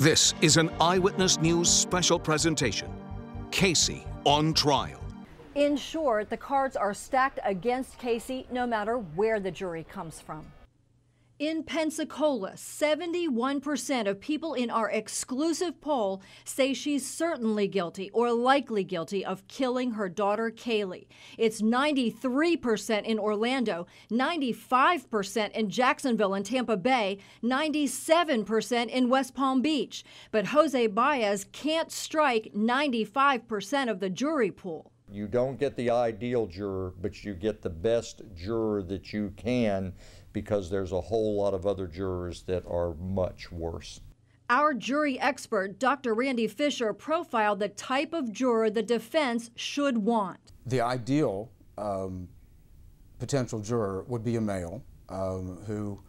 This is an Eyewitness News special presentation. Casey on trial. In short, the cards are stacked against Casey no matter where the jury comes from. In Pensacola, 71% of people in our exclusive poll say she's certainly guilty or likely guilty of killing her daughter Kaylee. It's 93% in Orlando, 95% in Jacksonville and Tampa Bay, 97% in West Palm Beach. But Jose Baez can't strike 95% of the jury pool. You don't get the ideal juror, but you get the best juror that you can, because there's a whole lot of other jurors that are much worse. Our jury expert, Dr. Randy Fisher, profiled the type of juror the defense should want. The ideal potential juror would be a male who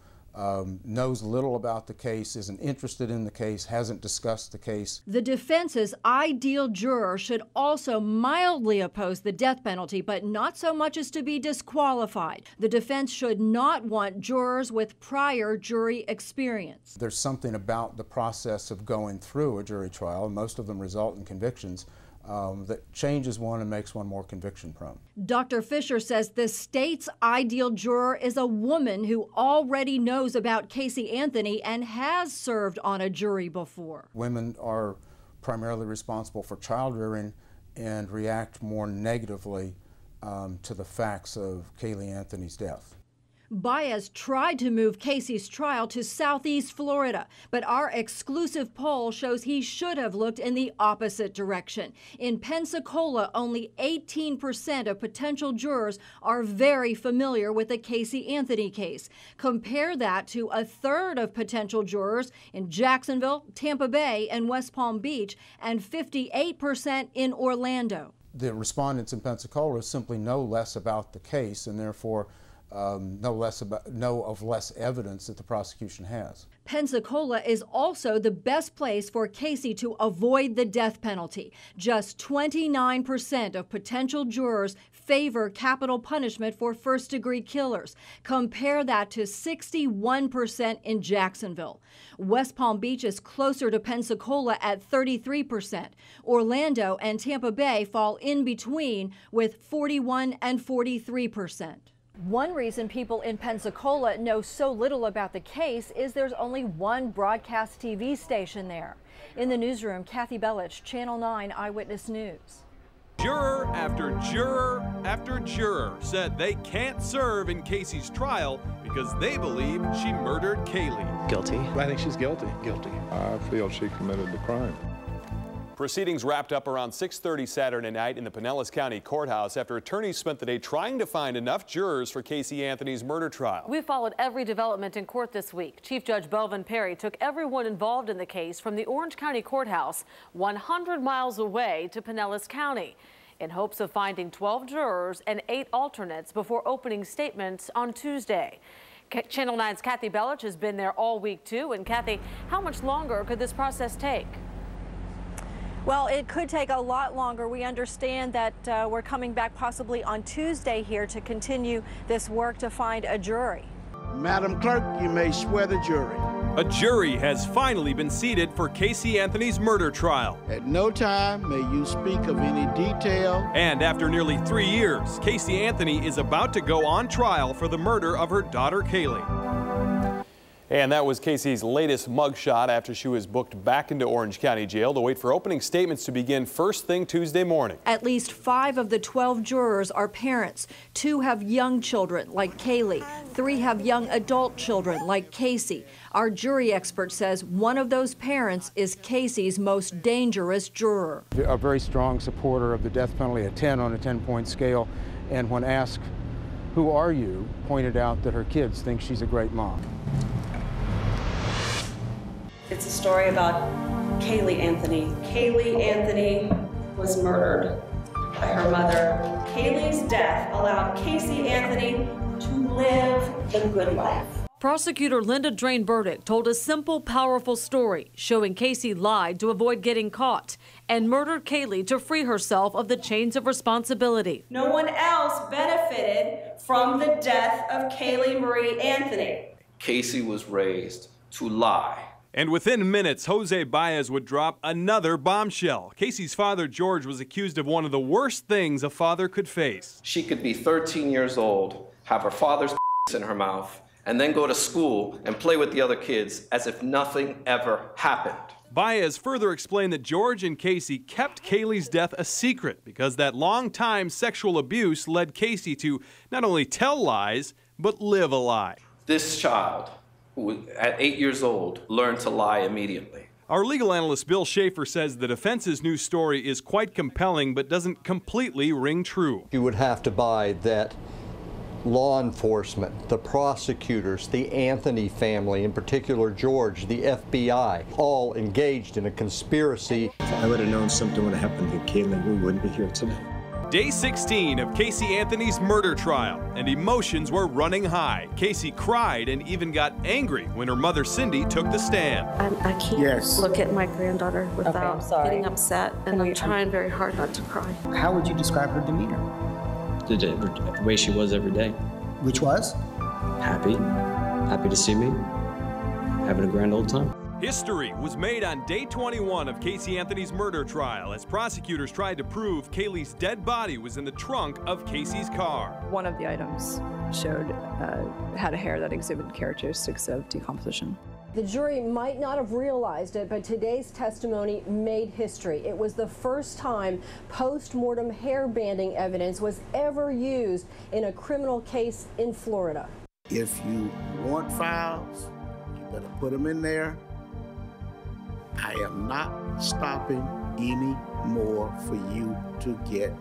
knows little about the case, isn't interested in the case, hasn't discussed the case. The defense's ideal juror should also mildly oppose the death penalty, but not so much as to be disqualified. The defense should not want jurors with prior jury experience. There's something about the process of going through a jury trial, and most of them result in convictions, that changes one and makes one more conviction prone. Dr. Fisher says the state's ideal juror is a woman who already knows about Casey Anthony and has served on a jury before. Women are primarily responsible for child rearing and react more negatively to the facts of Kaylee Anthony's death. Baez tried to move Casey's trial to Southeast Florida, but our exclusive poll shows he should have looked in the opposite direction. In Pensacola, only 18% of potential jurors are very familiar with the Casey Anthony case. Compare that to a third of potential jurors in Jacksonville, Tampa Bay, and West Palm Beach, and 58% in Orlando. The respondents in Pensacola simply know less about the case, and therefore know of less evidence that the prosecution has. Pensacola is also the best place for Casey to avoid the death penalty. Just 29% of potential jurors favor capital punishment for first-degree killers. Compare that to 61% in Jacksonville. West Palm Beach is closer to Pensacola at 33%. Orlando and Tampa Bay fall in between with 41 and 43%. One reason people in Pensacola know so little about the case is there's only one broadcast TV station there. In the newsroom, Kathy Bellich, Channel 9 Eyewitness News. Juror after juror after juror said they can't serve in Casey's trial because they believe she murdered Kaylee. Guilty. I think she's guilty. Guilty. I feel she committed the crime. Proceedings wrapped up around 6:30 Saturday night in the Pinellas County Courthouse after attorneys spent the day trying to find enough jurors for Casey Anthony's murder trial. We followed every development in court this week. Chief Judge Belvin Perry took everyone involved in the case from the Orange County Courthouse 100 miles away to Pinellas County in hopes of finding 12 jurors and 8 alternates before opening statements on Tuesday. Channel 9's Kathy Bellich has been there all week too. And Kathy, how much longer could this process take? Well, it could take a lot longer. We understand that we're coming back possibly on Tuesday here to continue this work to find a jury. Madam Clerk, you may swear the jury. A jury has finally been seated for Casey Anthony's murder trial. At no time may you speak of any detail. And after nearly 3 years, Casey Anthony is about to go on trial for the murder of her daughter Kaylee. And that was Casey's latest mugshot after she was booked back into Orange County Jail to wait for opening statements to begin first thing Tuesday morning. At least 5 of the 12 jurors are parents. 2 have young children, like Kaylee. 3 have young adult children, like Casey. Our jury expert says one of those parents is Casey's most dangerous juror. A very strong supporter of the death penalty, a 10 on a 10-point scale, and when asked, "Who are you?" pointed out that her kids think she's a great mom. It's a story about Kaylee Anthony. Kaylee Anthony was murdered by her mother. Kaylee's death allowed Casey Anthony to live the good life. Prosecutor Linda Drain Burdick told a simple, powerful story showing Casey lied to avoid getting caught and murdered Kaylee to free herself of the chains of responsibility. No one else benefited from the death of Kaylee Marie Anthony. Casey was raised to lie. And within minutes, Jose Baez would drop another bombshell. Casey's father, George, was accused of one of the worst things a father could face. She could be 13 years old, have her father's in her mouth, and then go to school and play with the other kids as if nothing ever happened. Baez further explained that George and Casey kept Kaylee's death a secret because that long-time sexual abuse led Casey to not only tell lies, but live a lie. This child, who at 8 years old, learned to lie immediately. Our legal analyst Bill Schaefer says the defense's new story is quite compelling but doesn't completely ring true. You would have to buy that law enforcement, the prosecutors, the Anthony family, in particular George, the FBI, all engaged in a conspiracy. If I would have known something would have happened to Kaylee, we wouldn't be here today. Day 16 of Casey Anthony's murder trial, and emotions were running high. Casey cried and even got angry when her mother Cindy took the stand. I can't look at my granddaughter without getting upset, and I'm trying very hard not to cry. How would you describe her demeanor? The way she was every day. Which was? Happy to see me, having a grand old time. History was made on day 21 of Casey Anthony's murder trial as prosecutors tried to prove Kaylee's dead body was in the trunk of Casey's car. One of the items had a hair that exhibited characteristics of decomposition. The jury might not have realized it, but today's testimony made history. It was the first time post-mortem hair banding evidence was ever used in a criminal case in Florida. If you want files, you better put them in there. I am not stopping any more for you to get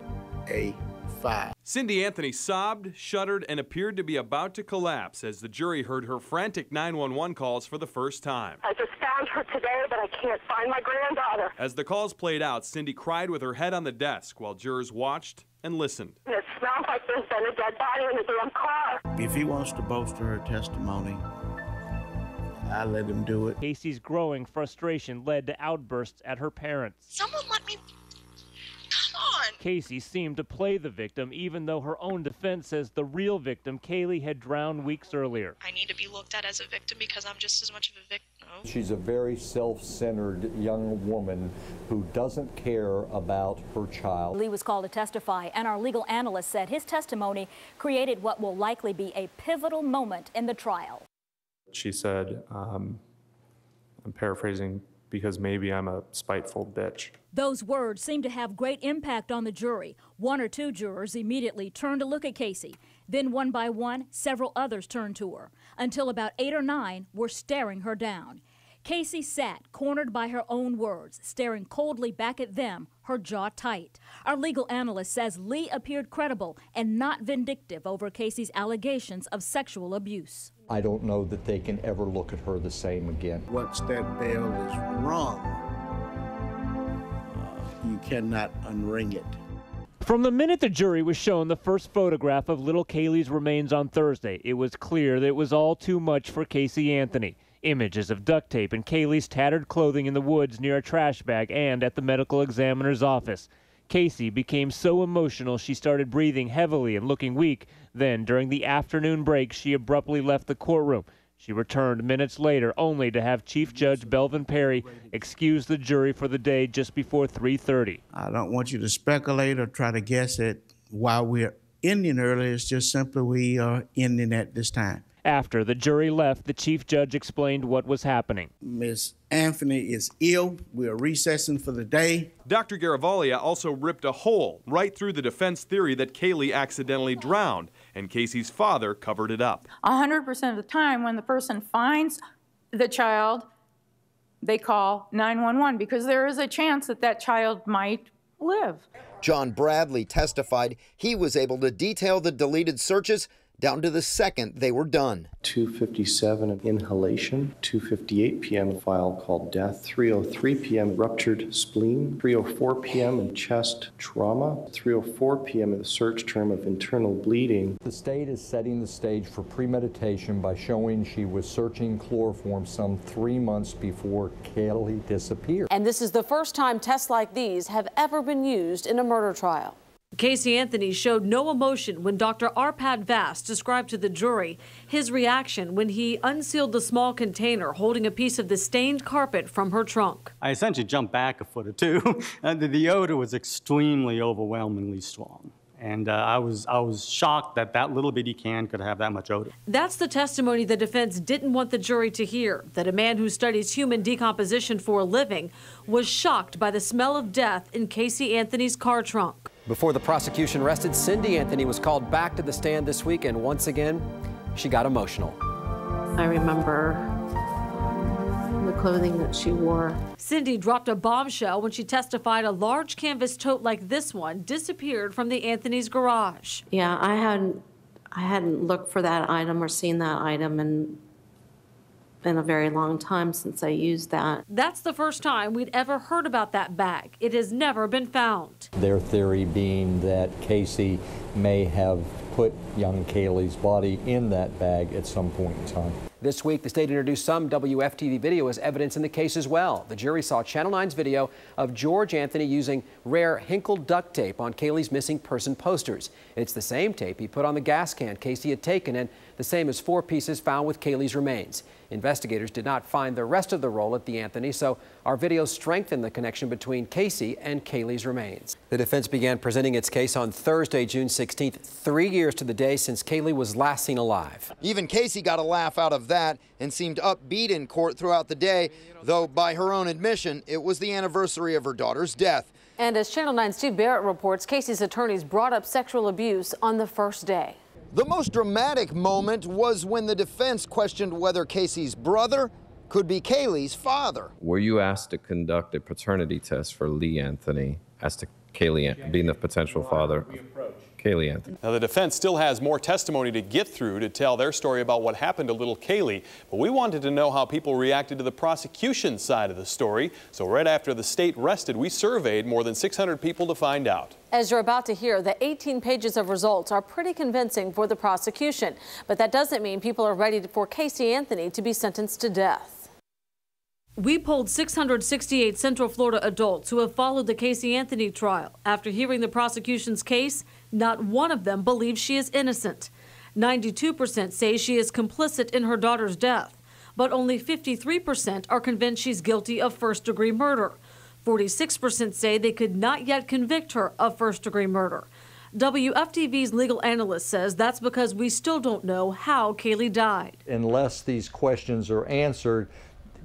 a file. Cindy Anthony sobbed, shuddered, and appeared to be about to collapse as the jury heard her frantic 911 calls for the first time. I just found her today, but I can't find my granddaughter. As the calls played out, Cindy cried with her head on the desk while jurors watched and listened. It smells like there's been a dead body in the damn car. If he wants to bolster her testimony, I let him do it. Casey's growing frustration led to outbursts at her parents. Someone let me... Come on! Casey seemed to play the victim, even though her own defense says the real victim, Kaylee, had drowned weeks earlier. I need to be looked at as a victim because I'm just as much of a victim. No. She's a very self-centered young woman who doesn't care about her child. Lee was called to testify, and our legal analyst said his testimony created what will likely be a pivotal moment in the trial. She said, I'm paraphrasing, because maybe I'm a spiteful bitch. Those words seemed to have great impact on the jury. One or two jurors immediately turned to look at Casey. Then one by one, several others turned to her, until about 8 or 9 were staring her down. Casey sat, cornered by her own words, staring coldly back at them, her jaw tight. Our legal analyst says Lee appeared credible and not vindictive over Casey's allegations of sexual abuse. I don't know that they can ever look at her the same again. Once that bell is rung, you cannot unring it. From the minute the jury was shown the first photograph of little Kaylee's remains on Thursday, it was clear that it was all too much for Casey Anthony. Images of duct tape and Kaylee's tattered clothing in the woods near a trash bag and at the medical examiner's office. Casey became so emotional she started breathing heavily and looking weak. Then, during the afternoon break, she abruptly left the courtroom. She returned minutes later, only to have Chief Judge Belvin Perry excuse the jury for the day just before 3:30. I don't want you to speculate or try to guess at why we're ending early. It's just simply we are ending at this time. After the jury left, the Chief Judge explained what was happening. Miss Anthony is ill. We are recessing for the day. Dr. Garavaglia also ripped a hole right through the defense theory that Kaylee accidentally drowned, and Casey's father covered it up. 100% of the time when the person finds the child, they call 911 because there is a chance that that child might live. John Bradley testified he was able to detail the deleted searches down to the second they were done. 2:57 an inhalation, 2:58 p.m. a file called death, 3:03 p.m. ruptured spleen, 3:04 p.m. in chest trauma, 3:04 p.m. in the search term of internal bleeding. The state is setting the stage for premeditation by showing she was searching chloroform some 3 months before Kaylee disappeared. And this is the first time tests like these have ever been used in a murder trial. Casey Anthony showed no emotion when Dr. Arpad Vass described to the jury his reaction when he unsealed the small container holding a piece of the stained carpet from her trunk. I essentially jumped back a foot or two. The odor was extremely overwhelmingly strong. And I was shocked that that little bitty can could have that much odor. That's the testimony the defense didn't want the jury to hear, that a man who studies human decomposition for a living was shocked by the smell of death in Casey Anthony's car trunk. Before the prosecution rested, Cindy Anthony was called back to the stand this week, and once again, she got emotional. I remember the clothing that she wore. Cindy dropped a bombshell when she testified a large canvas tote like this one disappeared from the Anthony's garage. Yeah, I hadn't looked for that item or seen that item in a very long time since I used that. That's the first time we'd ever heard about that bag. It has never been found. Their theory being that Casey may have put young Kaylee's body in that bag at some point in time. This week, the state introduced some WFTV video as evidence in the case as well. The jury saw Channel 9's video of George Anthony using rare Hinkle duct tape on Kaylee's missing person posters. It's the same tape he put on the gas can Casey had taken, and the same as 4 pieces found with Kaylee's remains. Investigators did not find the rest of the roll at the Anthony, so our video strengthened the connection between Casey and Kaylee's remains. The defense began presenting its case on Thursday, June 16th, 3 years to the day since Kaylee was last seen alive. Even Casey got a laugh out of that and seemed upbeat in court throughout the day, though by her own admission, it was the anniversary of her daughter's death. And as Channel 9's Steve Barrett reports, Casey's attorneys brought up sexual abuse on the first day. The most dramatic moment was when the defense questioned whether Casey's brother could be Kaylee's father. Were you asked to conduct a paternity test for Lee Anthony as to Kaylee being the potential father of Kaylee Anthony? Now, the defense still has more testimony to get through to tell their story about what happened to little Kaylee, but we wanted to know how people reacted to the prosecution side of the story. So right after the state rested, we surveyed more than 600 people to find out. As you're about to hear, the 18 pages of results are pretty convincing for the prosecution, but that doesn't mean people are ready for Casey Anthony to be sentenced to death. We polled 668 Central Florida adults who have followed the Casey Anthony trial. After hearing the prosecution's case, not one of them believes she is innocent. 92% say she is complicit in her daughter's death, but only 53% are convinced she's guilty of first-degree murder. 46% say they could not yet convict her of first-degree murder. WFTV's legal analyst says that's because we still don't know how Kaylee died. Unless these questions are answered,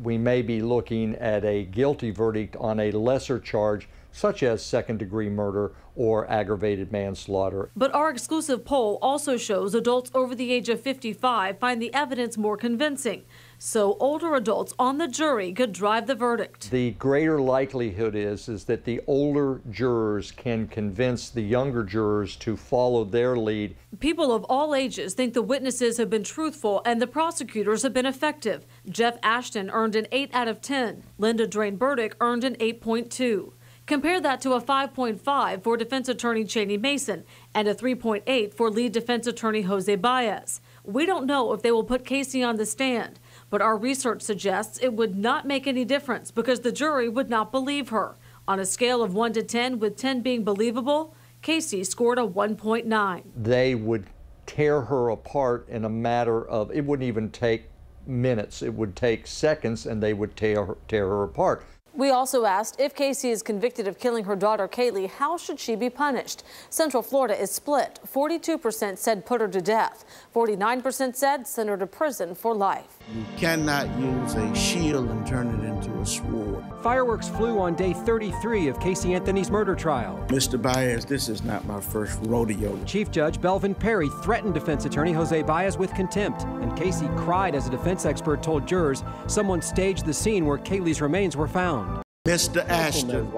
we may be looking at a guilty verdict on a lesser charge, such as second-degree murder or aggravated manslaughter. But our exclusive poll also shows adults over the age of 55 find the evidence more convincing. So older adults on the jury could drive the verdict. The greater likelihood is that the older jurors can convince the younger jurors to follow their lead. People of all ages think the witnesses have been truthful and the prosecutors have been effective. Jeff Ashton earned an 8 out of 10. Linda Drain Burdick earned an 8.2. Compare that to a 5.5 for defense attorney Cheney Mason and a 3.8 for lead defense attorney Jose Baez. We don't know if they will put Casey on the stand, but our research suggests it would not make any difference because the jury would not believe her. On a scale of 1 to 10, with 10 being believable, Casey scored a 1.9. They would tear her apart in a matter of, it wouldn't even take minutes, it would take seconds, and they would tear her apart. We also asked if Casey is convicted of killing her daughter Kaylee, how should she be punished? Central Florida is split. 42% said put her to death. 49% said send her to prison for life. You cannot use a shield and turn it into a sword. Fireworks flew on day 33 of Casey Anthony's murder trial. Mr. Baez, this is not my first rodeo. Chief Judge Belvin Perry threatened defense attorney Jose Baez with contempt, and Casey cried as a defense expert told jurors someone staged the scene where Kaylee's remains were found. Mr. Ashton,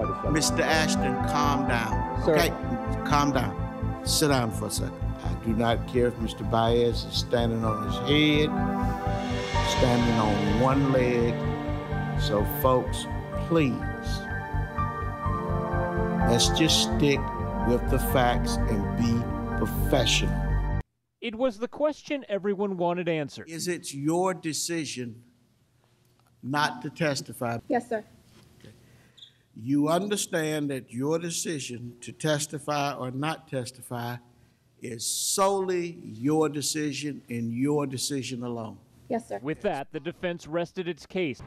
calm down. Sir. Okay, calm down. Sit down for a second. I do not care if Mr. Baez is standing on his head, standing on one leg. So folks, please, let's just stick with the facts and be professional. It was the question everyone wanted answered. Is it your decision not to testify? Yes, sir. you understand that your decision to testify or not testify is solely your decision and your decision alone. Yes, sir. With that, the defense rested its case.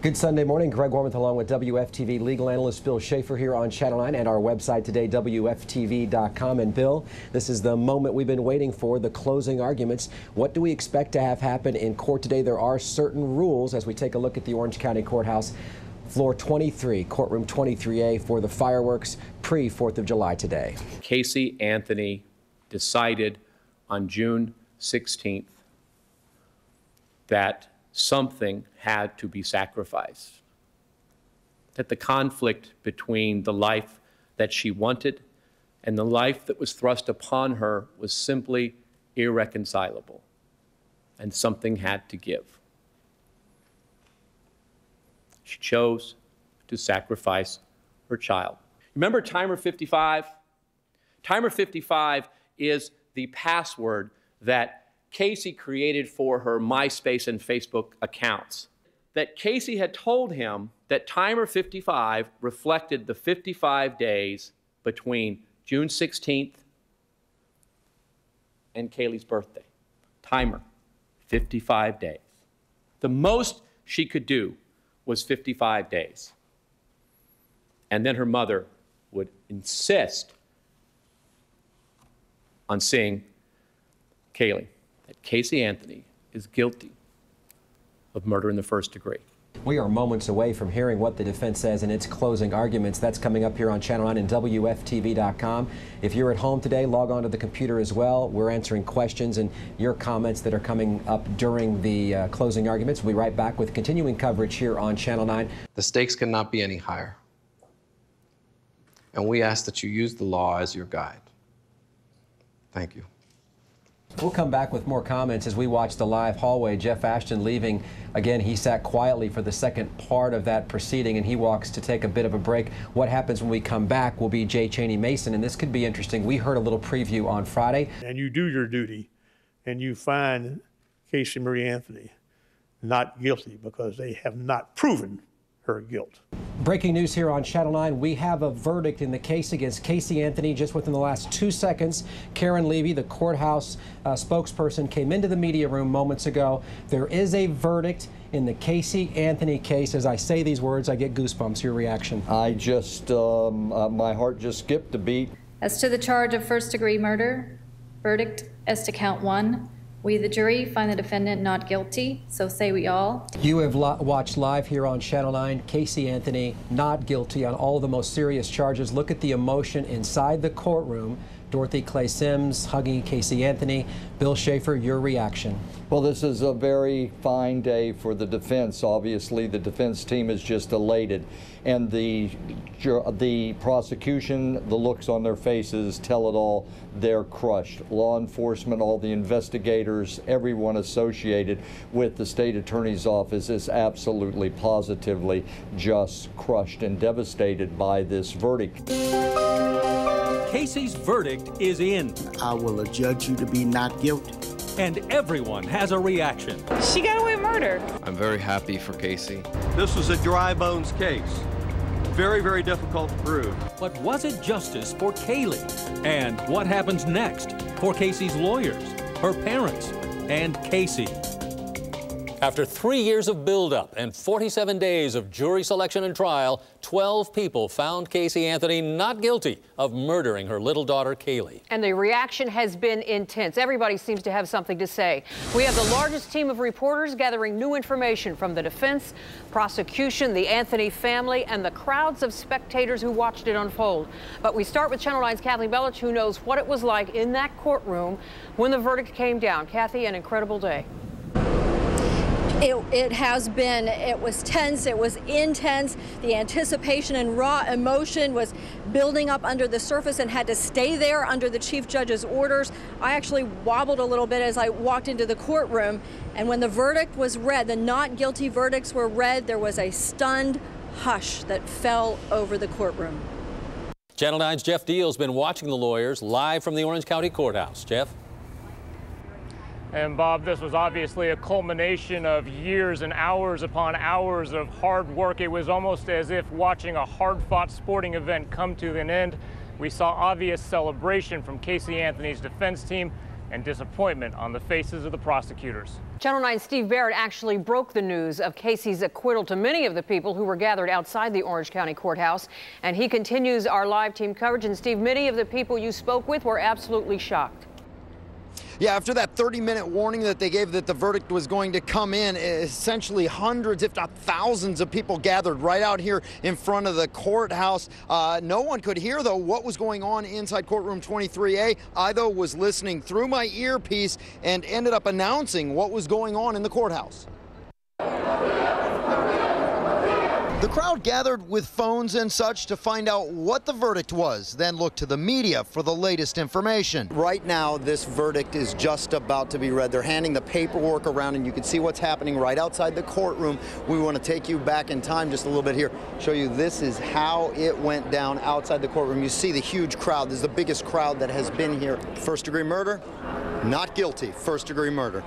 Good Sunday morning. Greg Warmoth along with WFTV legal analyst Bill Schaefer here on Channel 9 and our website today, WFTV.com. And Bill, this is the moment we've been waiting for, the closing arguments. What do we expect to have happen in court today? There are certain rules as we take a look at the Orange County Courthouse. Floor 23, courtroom 23A for the fireworks pre-4th of July today. Casey Anthony decided on June 16th that something had to be sacrificed, that the conflict between the life that she wanted and the life that was thrust upon her was simply irreconcilable, and something had to give. She chose to sacrifice her child. Remember Timer 55? Timer 55 is the password that Casey created for her MySpace and Facebook accounts. That Casey had told him that Timer 55 reflected the 55 days between June 16th and Kaylee's birthday. Timer, 55 days. The most she could do was 55 days. And then her mother would insist on seeing Kaylee, that Casey Anthony is guilty of murder in the first degree. We are moments away from hearing what the defense says in its closing arguments. That's coming up here on Channel 9 and WFTV.com. If you're at home today, log on to the computer as well. We're answering questions and your comments that are coming up during the closing arguments. We'll be right back with continuing coverage here on Channel 9. The stakes cannot be any higher. And we ask that you use the law as your guide. Thank you. We'll come back with more comments as we watch the live hallway. Jeff Ashton leaving. Again, he sat quietly for the second part of that proceeding, and he walks to take a bit of a break. What happens when we come back will be Jay Cheney Mason, and this could be interesting. We heard a little preview on Friday. And you do your duty, and you find Casey Marie Anthony not guilty because they have not proven her guilt. Breaking news here on Channel 9. We have a verdict in the case against Casey Anthony just within the last 2 seconds. Karen Levy, the courthouse spokesperson, came into the media room moments ago. There is a verdict in the Casey Anthony case. As I say these words, I get goosebumps. Your reaction? I just, my heart just skipped a beat. As to the charge of first-degree murder, verdict as to count 1. We, the jury, find the defendant not guilty, so say we all. You have watched live here on Channel 9. Casey Anthony not guilty on all of the most serious charges. Look at the emotion inside the courtroom. Dorothy Clay Sims hugging Casey Anthony. Bill Schaefer, your reaction? Well, this is a very fine day for the defense. Obviously, the defense team is just elated. And the prosecution, the looks on their faces tell it all. They're crushed. Law enforcement, all the investigators, everyone associated with the state attorney's office is absolutely, positively just crushed and devastated by this verdict. Casey's verdict is in. I will adjudge you to be not guilty. And everyone has a reaction. She got away with murder. I'm very happy for Casey. This was a dry bones case. Very, very difficult to prove. But was it justice for Kaylee? And what happens next for Casey's lawyers, her parents, and Casey? After 3 years of buildup and 47 days of jury selection and trial, 12 people found Casey Anthony not guilty of murdering her little daughter, Kaylee. And the reaction has been intense. Everybody seems to have something to say. We have the largest team of reporters gathering new information from the defense, prosecution, the Anthony family, and the crowds of spectators who watched it unfold. But we start with Channel 9's Kathleen Belich, who knows what it was like in that courtroom when the verdict came down. Kathy, an incredible day. It has been. It was tense. It was intense. The anticipation and raw emotion was building up under the surface and had to stay there under the chief judge's orders. I actually wobbled a little bit as I walked into the courtroom. And when the verdict was read, the not guilty verdicts were read, there was a stunned hush that fell over the courtroom. Channel 9's Jeff Deal's been watching the lawyers live from the Orange County Courthouse. Jeff? And Bob, this was obviously a culmination of years and hours upon hours of hard work. It was almost as if watching a hard-fought sporting event come to an end. We saw obvious celebration from Casey Anthony's defense team and disappointment on the faces of the prosecutors. Channel 9's Steve Barrett actually broke the news of Casey's acquittal to many of the people who were gathered outside the Orange County Courthouse. And he continues our live team coverage. And Steve, many of the people you spoke with were absolutely shocked. Yeah, after that 30-minute warning that they gave that the verdict was going to come in, essentially hundreds, if not thousands of people gathered right out here in front of the courthouse. No one could hear, though, what was going on inside courtroom 23A. I, though, was listening through my earpiece and ended up announcing what was going on in the courthouse. The crowd gathered with phones and such to find out what the verdict was, then looked to the media for the latest information. Right now, this verdict is just about to be read. They're handing the paperwork around, and you can see what's happening right outside the courtroom. We want to take you back in time just a little bit here, show you this is how it went down outside the courtroom. You see the huge crowd. This is the biggest crowd that has been here. First-degree murder? Not guilty. First-degree murder.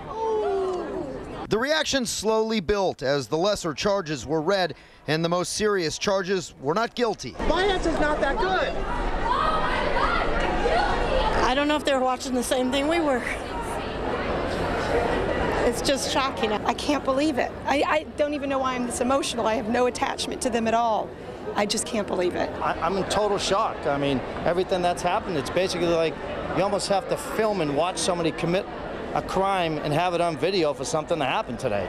The reaction slowly built as the lesser charges were read and the most serious charges were not guilty. My answer's not that good. I don't know if they're watching the same thing we were. It's just shocking. I can't believe it. I don't even know why I'm this emotional. I have no attachment to them at all. I just can't believe it. I'm in total shock. I mean, everything that's happened, it's basically like you almost have to film and watch somebody commit a crime and have it on video for something that happened today.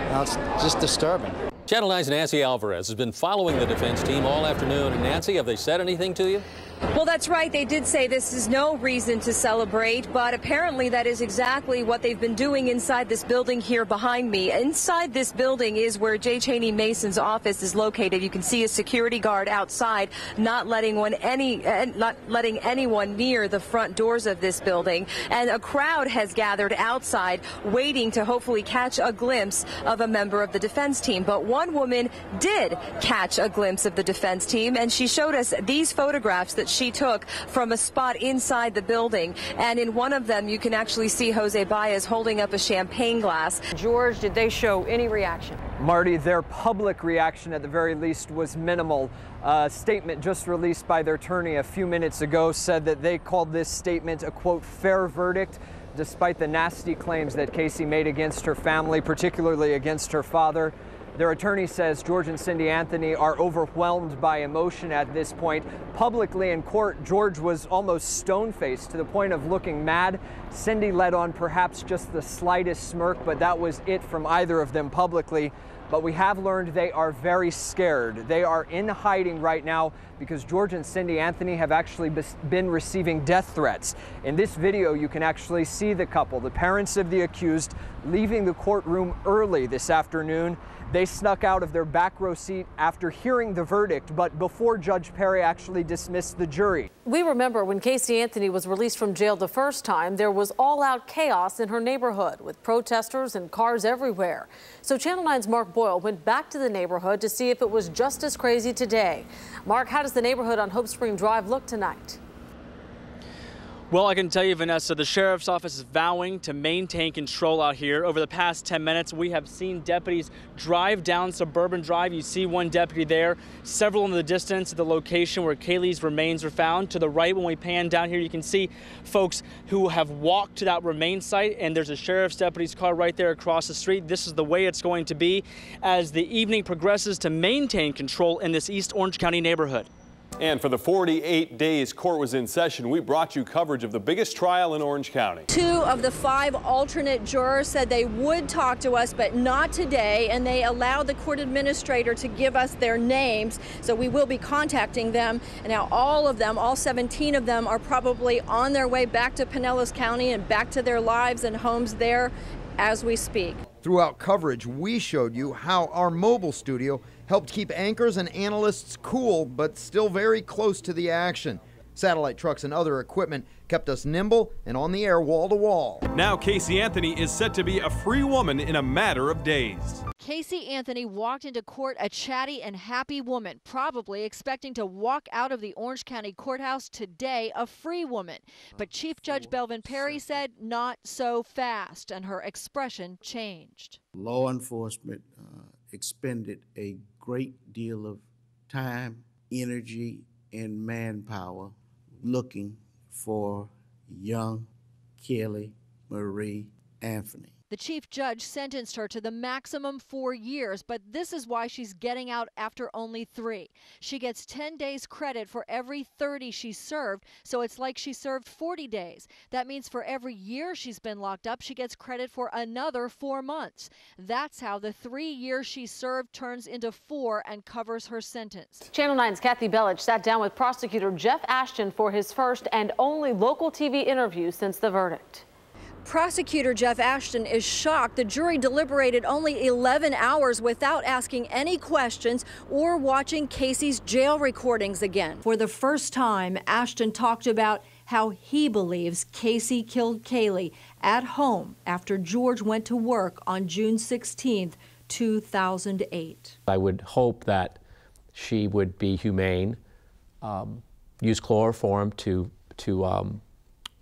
Now, it's just disturbing. Channel 9's Nancy Alvarez has been following the defense team all afternoon. And Nancy, have they said anything to you? Well, that's right. They did say this is no reason to celebrate, but apparently that is exactly what they've been doing inside this building here behind me. Inside this building is where J. Cheney Mason's office is located. You can see a security guard outside, not letting anyone near the front doors of this building. And a crowd has gathered outside, waiting to hopefully catch a glimpse of a member of the defense team. But one woman did catch a glimpse of the defense team, and she showed us these photographs that she took from a spot inside the building. And in one of them, you can actually see Jose Baez holding up a champagne glass. George, did they show any reaction? Marty, their public reaction at the very least was minimal. A statement just released by their attorney a few minutes ago said that they called this statement a, quote, fair verdict, despite the nasty claims that Casey made against her family, particularly against her father. Their attorney says George and Cindy Anthony are overwhelmed by emotion at this point. Publicly in court, George was almost stone-faced to the point of looking mad. Cindy let on perhaps just the slightest smirk, but that was it from either of them publicly. But we have learned they are very scared. They are in hiding right now because George and Cindy Anthony have actually been receiving death threats. In this video, you can actually see the couple, the parents of the accused, leaving the courtroom early this afternoon. They snuck out of their back row seat after hearing the verdict, but before Judge Perry actually dismissed the jury. We remember when Casey Anthony was released from jail the first time, there was all-out chaos in her neighborhood with protesters and cars everywhere. So Channel 9's Mark Boyle went back to the neighborhood to see if it was just as crazy today. Mark, how does the neighborhood on Hope Spring Drive look tonight? Well, I can tell you, Vanessa, the sheriff's office is vowing to maintain control out here. Over the past 10 minutes, we have seen deputies drive down Suburban Drive. You see one deputy there, several in the distance at the location where Kaylee's remains were found. To the right, when we pan down here, you can see folks who have walked to that remains site, and there's a sheriff's deputy's car right there across the street. This is the way it's going to be as the evening progresses to maintain control in this East Orange County neighborhood. And for the 48 days court was in session, we brought you coverage of the biggest trial in Orange County. 2 of the 5 alternate jurors said they would talk to us, but not today, and they allowed the court administrator to give us their names, so we will be contacting them. And now all of them, all 17 of them, are probably on their way back to Pinellas County and back to their lives and homes there as we speak. Throughout coverage, we showed you how our mobile studio helped keep anchors and analysts cool, but still very close to the action. Satellite trucks and other equipment kept us nimble and on the air wall to wall. Now Casey Anthony is set to be a free woman in a matter of days. Casey Anthony walked into court a chatty and happy woman, probably expecting to walk out of the Orange County Courthouse today a free woman. But Chief Judge Belvin Perry said not so fast, and her expression changed. Law enforcement expended a great deal of time, energy, and manpower looking for young Kelly Marie Anthony. The chief judge sentenced her to the maximum 4 years, but this is why she's getting out after only 3. She gets 10 days credit for every 30 she served, so it's like she served 40 days. That means for every year she's been locked up, she gets credit for another 4 months. That's how the 3 years she served turns into 4 and covers her sentence. Channel 9's Kathy Bellich sat down with prosecutor Jeff Ashton for his first and only local TV interview since the verdict. Prosecutor Jeff Ashton is shocked the jury deliberated only 11 hours without asking any questions or watching Casey's jail recordings again. For the first time, Ashton talked about how he believes Casey killed Kaylee at home after George went to work on June 16, 2008. I would hope that she would be humane, use chloroform to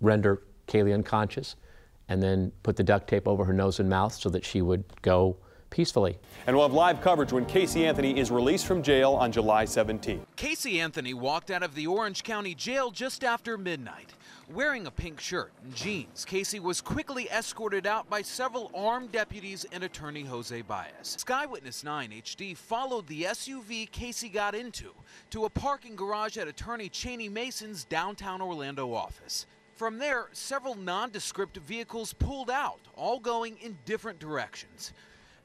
render Kaylee unconscious, and then put the duct tape over her nose and mouth so that she would go peacefully. And we'll have live coverage when Casey Anthony is released from jail on July 17th. Casey Anthony walked out of the Orange County Jail just after midnight. Wearing a pink shirt and jeans, Casey was quickly escorted out by several armed deputies and attorney Jose Baez. Sky Witness 9 HD followed the SUV Casey got into to a parking garage at attorney Cheney Mason's downtown Orlando office. From there, several nondescript vehicles pulled out, all going in different directions.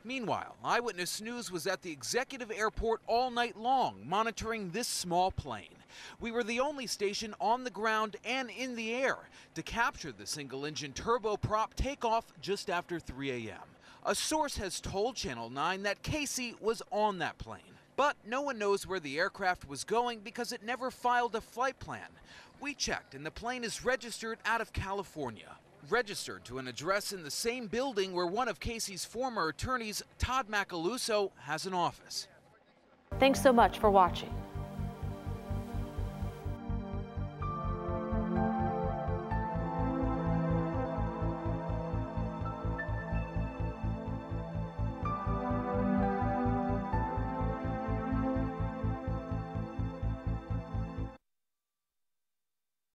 Meanwhile, Eyewitness News was at the executive airport all night long, monitoring this small plane. We were the only station on the ground and in the air to capture the single-engine turboprop takeoff just after 3 a.m. A source has told Channel 9 that Casey was on that plane. But no one knows where the aircraft was going because it never filed a flight plan. We checked, and the plane is registered out of California. Registered to an address in the same building where one of Casey's former attorneys, Todd Macaluso, has an office. Thanks so much for watching.